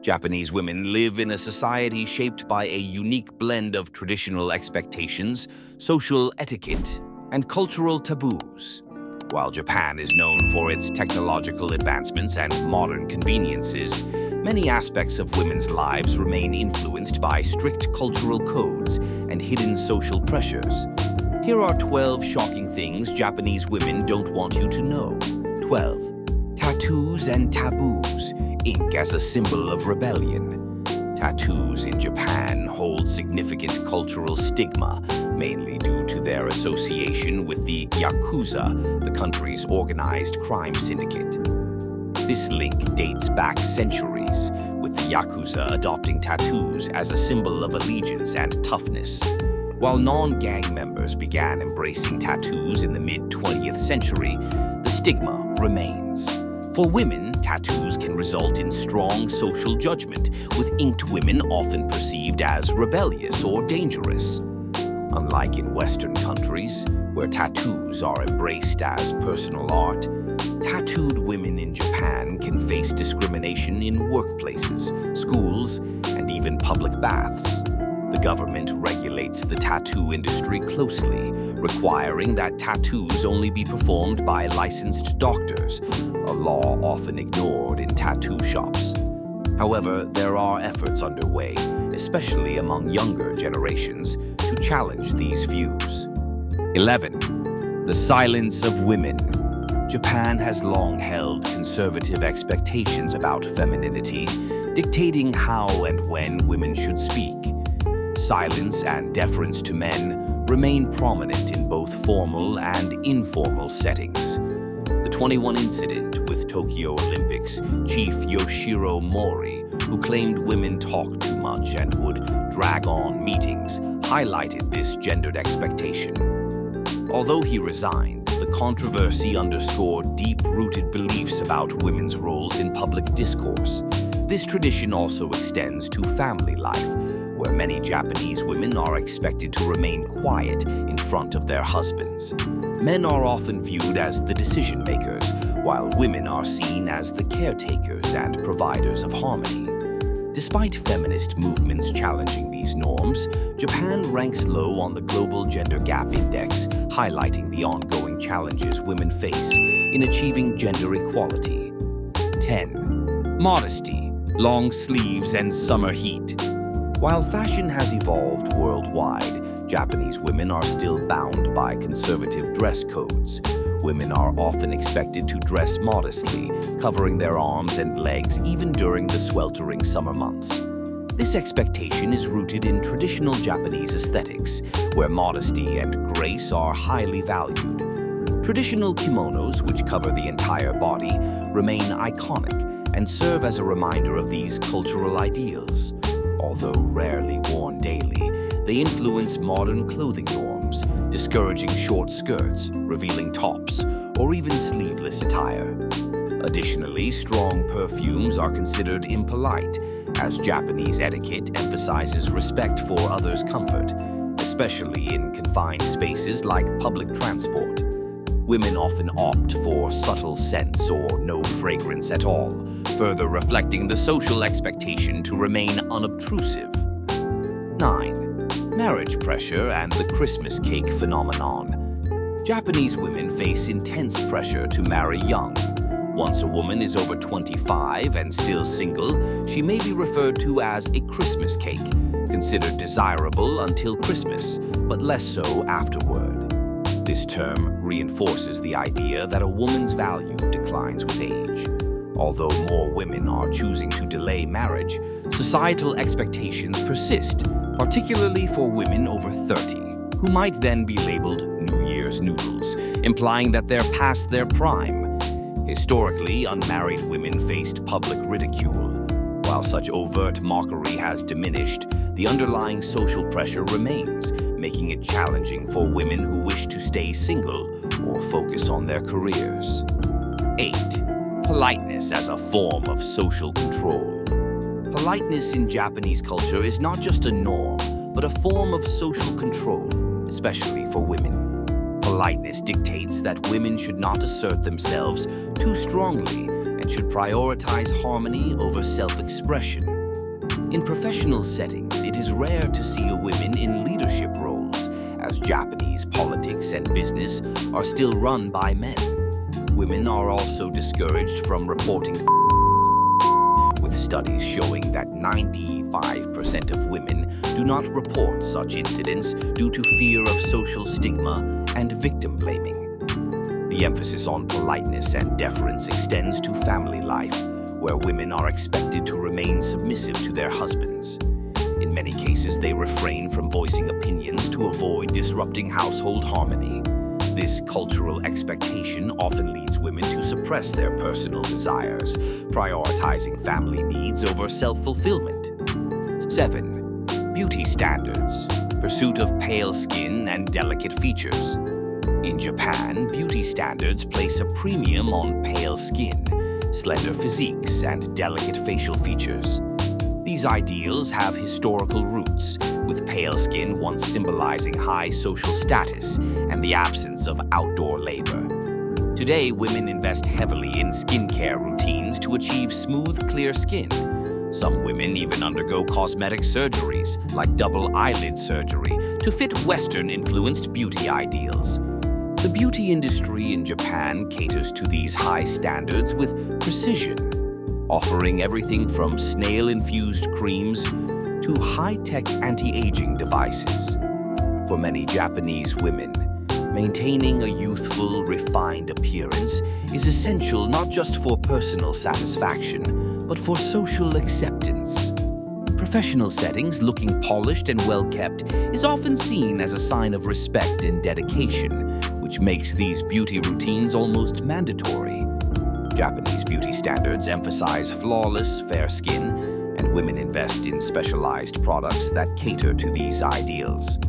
Japanese women live in a society shaped by a unique blend of traditional expectations, social etiquette, and cultural taboos. While Japan is known for its technological advancements and modern conveniences, many aspects of women's lives remain influenced by strict cultural codes and hidden social pressures. Here are 12 shocking things Japanese women don't want you to know. 12. Tattoos and taboos. Ink as a symbol of rebellion. Tattoos in Japan hold significant cultural stigma, mainly due to their association with the Yakuza, the country's organized crime syndicate. This link dates back centuries, with the Yakuza adopting tattoos as a symbol of allegiance and toughness. While non-gang members began embracing tattoos in the mid-20th century, the stigma remains. For women, tattoos can result in strong social judgment, with inked women often perceived as rebellious or dangerous. Unlike in Western countries, where tattoos are embraced as personal art, tattooed women in Japan can face discrimination in workplaces, schools, and even public baths. The government regulates the tattoo industry closely, requiring that tattoos only be performed by licensed doctors, a law often ignored in tattoo shops. However, there are efforts underway, especially among younger generations, to challenge these views. 11. The silence of women. Japan has long held conservative expectations about femininity, dictating how and when women should speak. Silence and deference to men remain prominent in both formal and informal settings. The 21 incident with Tokyo Olympics chief Yoshiro Mori, who claimed women talked too much and would drag on meetings, highlighted this gendered expectation. Although he resigned, the controversy underscored deep-rooted beliefs about women's roles in public discourse. This tradition also extends to family life, where many Japanese women are expected to remain quiet in front of their husbands. Men are often viewed as the decision-makers, while women are seen as the caretakers and providers of harmony. Despite feminist movements challenging these norms, Japan ranks low on the Global Gender Gap Index, highlighting the ongoing challenges women face in achieving gender equality. 10. Modesty, long sleeves and summer heat. While fashion has evolved worldwide, Japanese women are still bound by conservative dress codes. Women are often expected to dress modestly, covering their arms and legs even during the sweltering summer months. This expectation is rooted in traditional Japanese aesthetics, where modesty and grace are highly valued. Traditional kimonos, which cover the entire body, remain iconic and serve as a reminder of these cultural ideals. Although rarely worn daily, they influence modern clothing norms, discouraging short skirts, revealing tops, or even sleeveless attire. Additionally, strong perfumes are considered impolite, as Japanese etiquette emphasizes respect for others' comfort, especially in confined spaces like public transport. Women often opt for subtle scents or no fragrance at all, further reflecting the social expectation to remain unobtrusive. 9. Marriage pressure and the Christmas cake phenomenon. Japanese women face intense pressure to marry young. Once a woman is over 25 and still single, she may be referred to as a Christmas cake, considered desirable until Christmas, but less so afterward. This term reinforces the idea that a woman's value declines with age. Although more women are choosing to delay marriage, societal expectations persist, particularly for women over 30, who might then be labeled New Year's noodles, implying that they're past their prime. Historically, unmarried women faced public ridicule. While such overt mockery has diminished, the underlying social pressure remains, making it challenging for women who wish to stay single or focus on their careers. 8. Politeness as a form of social control. Politeness in Japanese culture is not just a norm, but a form of social control, especially for women. Politeness dictates that women should not assert themselves too strongly environment should prioritize harmony over self-expression. In professional settings, it is rare to see women in leadership roles, as Japanese politics and business are still run by men. Women are also discouraged from reporting, with studies showing that 95% of women do not report such incidents due to fear of social stigma and victim blaming. The emphasis on politeness and deference extends to family life, where women are expected to remain submissive to their husbands. In many cases, they refrain from voicing opinions to avoid disrupting household harmony. This cultural expectation often leads women to suppress their personal desires, prioritizing family needs over self-fulfillment. 7. Beauty standards. Pursuit of pale skin and delicate features. In Japan, beauty standards place a premium on pale skin, slender physiques, and delicate facial features. These ideals have historical roots, with pale skin once symbolizing high social status and the absence of outdoor labor. Today, women invest heavily in skincare routines to achieve smooth, clear skin. Some women even undergo cosmetic surgeries, like double eyelid surgery, to fit Western-influenced beauty ideals. The beauty industry in Japan caters to these high standards with precision, offering everything from snail-infused creams to high-tech anti-aging devices. For many Japanese women, maintaining a youthful, refined appearance is essential not just for personal satisfaction, but for social acceptance. In professional settings, looking polished and well-kept is often seen as a sign of respect and dedication, which makes these beauty routines almost mandatory. Japanese beauty standards emphasize flawless, fair skin, and women invest in specialized products that cater to these ideals.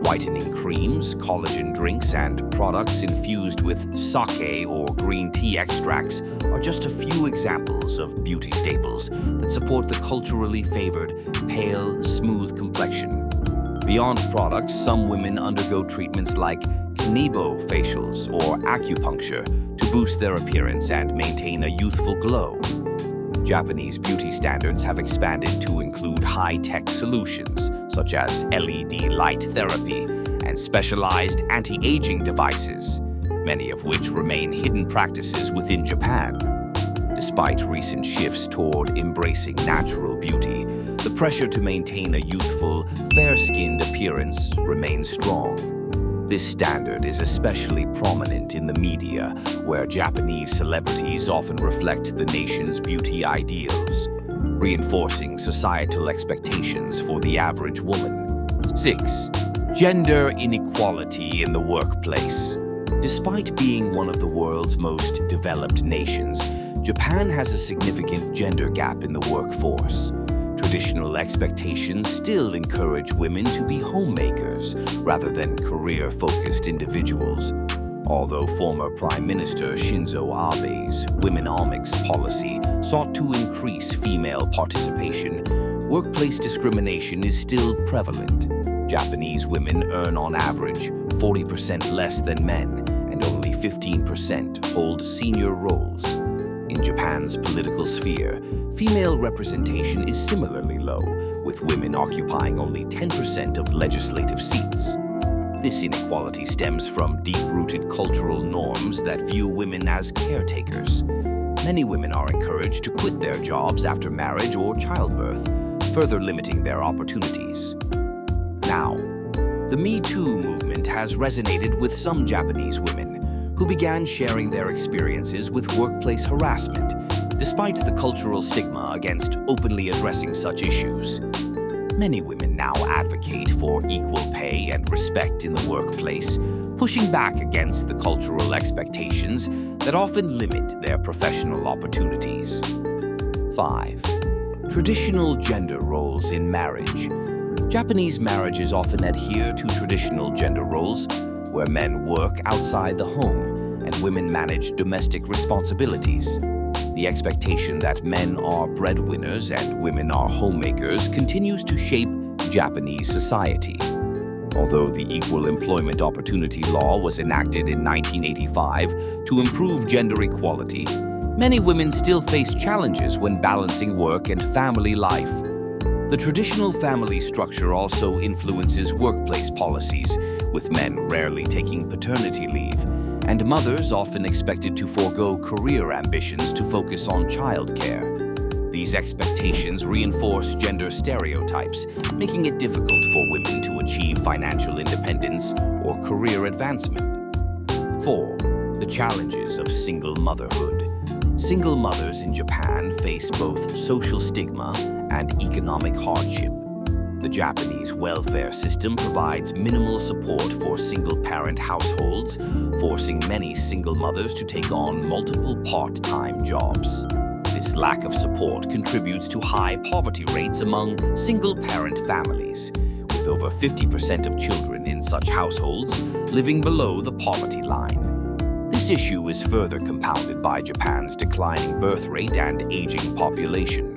Whitening creams, collagen drinks, and products infused with sake or green tea extracts are just a few examples of beauty staples that support the culturally favored, pale, smooth complexion. Beyond products, some women undergo treatments like Kanebo facials or acupuncture to boost their appearance and maintain a youthful glow. Japanese beauty standards have expanded to include high-tech solutions, such as LED light therapy and specialized anti-aging devices, many of which remain hidden practices within Japan. Despite recent shifts toward embracing natural beauty, the pressure to maintain a youthful, fair-skinned appearance remains strong. This standard is especially prominent in the media, where Japanese celebrities often reflect the nation's beauty ideals, reinforcing societal expectations for the average woman. 6. Gender inequality in the workplace. Despite being one of the world's most developed nations, Japan has a significant gender gap in the workforce. Traditional expectations still encourage women to be homemakers rather than career-focused individuals. Although former Prime Minister Shinzo Abe's Womenomics policy sought to increase female participation, workplace discrimination is still prevalent. Japanese women earn on average 40% less than men, and only 15% hold senior roles. In Japan's political sphere, female representation is similarly low, with women occupying only 10% of legislative seats. This inequality stems from deep-rooted cultural norms that view women as caretakers. Many women are encouraged to quit their jobs after marriage or childbirth, further limiting their opportunities. Now, the Me Too movement has resonated with some Japanese women, who began sharing their experiences with workplace harassment, despite the cultural stigma against openly addressing such issues. Many women now advocate for equal pay and respect in the workplace, pushing back against the cultural expectations that often limit their professional opportunities. 5. Traditional gender roles in marriage. Japanese marriages often adhere to traditional gender roles, where men work outside the home and women manage domestic responsibilities. The expectation that men are breadwinners and women are homemakers continues to shape Japanese society. Although the Equal Employment Opportunity Law was enacted in 1985 to improve gender equality, many women still face challenges when balancing work and family life. The traditional family structure also influences workplace policies, with men rarely taking paternity leave, and mothers often expected to forego career ambitions to focus on childcare. These expectations reinforce gender stereotypes, making it difficult for women to achieve financial independence or career advancement. 4. The challenges of single motherhood. Single mothers in Japan face both social stigma and economic hardship. The Japanese welfare system provides minimal support for single-parent households, forcing many single mothers to take on multiple part-time jobs. This lack of support contributes to high poverty rates among single-parent families, with over 50% of children in such households living below the poverty line. This issue is further compounded by Japan's declining birth rate and aging population.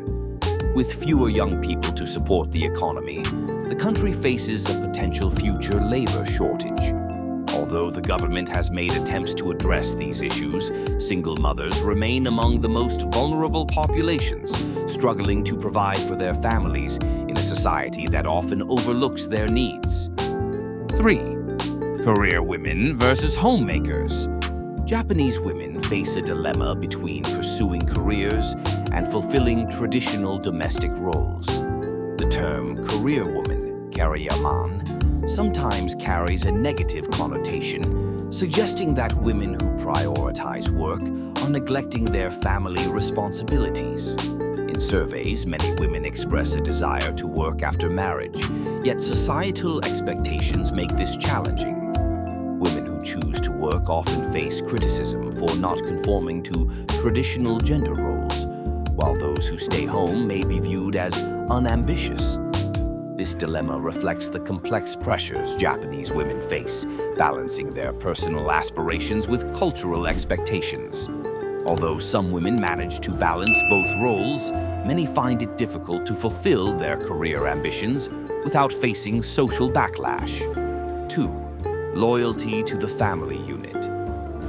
With fewer young people to support the economy, the country faces a potential future labor shortage. Although the government has made attempts to address these issues, single mothers remain among the most vulnerable populations, struggling to provide for their families in a society that often overlooks their needs. 3. Career women versus homemakers. Japanese women face a dilemma between pursuing careers and fulfilling traditional domestic roles. The term career woman, kariyaman, sometimes carries a negative connotation, suggesting that women who prioritize work are neglecting their family responsibilities. In surveys, many women express a desire to work after marriage, yet societal expectations make this challenging. Women who choose to work often face criticism for not conforming to traditional gender roles, while those who stay home may be viewed as unambitious. This dilemma reflects the complex pressures Japanese women face, balancing their personal aspirations with cultural expectations. Although some women manage to balance both roles, many find it difficult to fulfill their career ambitions without facing social backlash. 2. Loyalty to the family unit.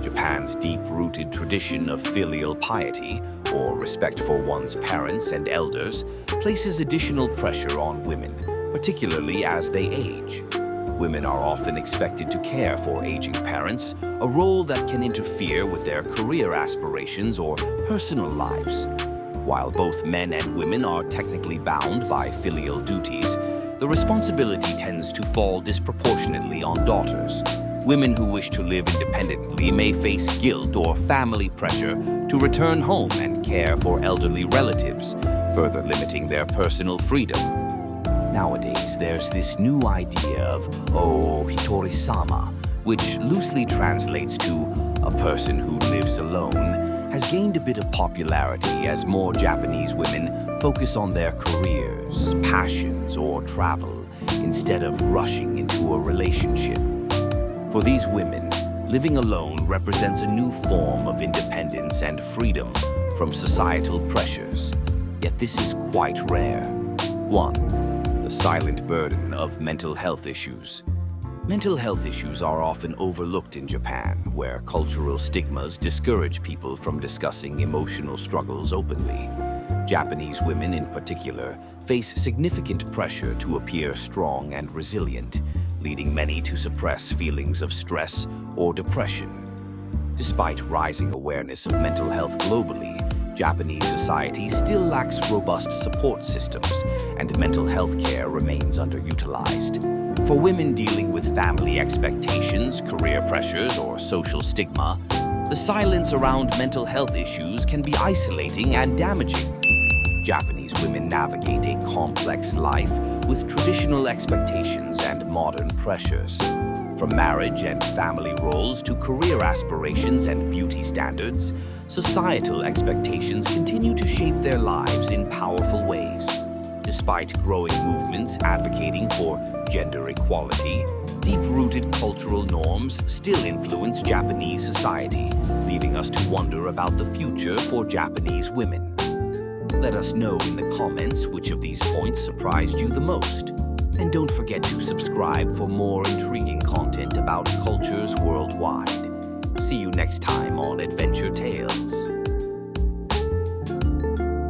Japan's deep-rooted tradition of filial piety, or respect for one's parents and elders, places additional pressure on women, particularly as they age. Women are often expected to care for aging parents, a role that can interfere with their career aspirations or personal lives. While both men and women are technically bound by filial duties, the responsibility tends to fall disproportionately on daughters. Women who wish to live independently may face guilt or family pressure to return home and care for elderly relatives, further limiting their personal freedom. Nowadays, there's this new idea of hitori-sama, which loosely translates to a person who lives alone, has gained a bit of popularity as more Japanese women focus on their careers, passions, or travel, instead of rushing into a relationship. For these women, living alone represents a new form of independence and freedom from societal pressures. Yet this is quite rare. 1. The silent burden of mental health issues. Mental health issues are often overlooked in Japan, where cultural stigmas discourage people from discussing emotional struggles openly. Japanese women, in particular, face significant pressure to appear strong and resilient, leading many to suppress feelings of stress or depression. Despite rising awareness of mental health globally, Japanese society still lacks robust support systems, and mental health care remains underutilized. For women dealing with family expectations, career pressures, or social stigma, the silence around mental health issues can be isolating and damaging. Japanese women navigate a complex life with traditional expectations and modern pressures. From marriage and family roles to career aspirations and beauty standards, societal expectations continue to shape their lives in powerful ways. Despite growing movements advocating for gender equality, deep-rooted cultural norms still influence Japanese society, leaving us to wonder about the future for Japanese women. Let us know in the comments which of these points surprised you the most. And don't forget to subscribe for more intriguing content about cultures worldwide. See you next time on Adventure Tales.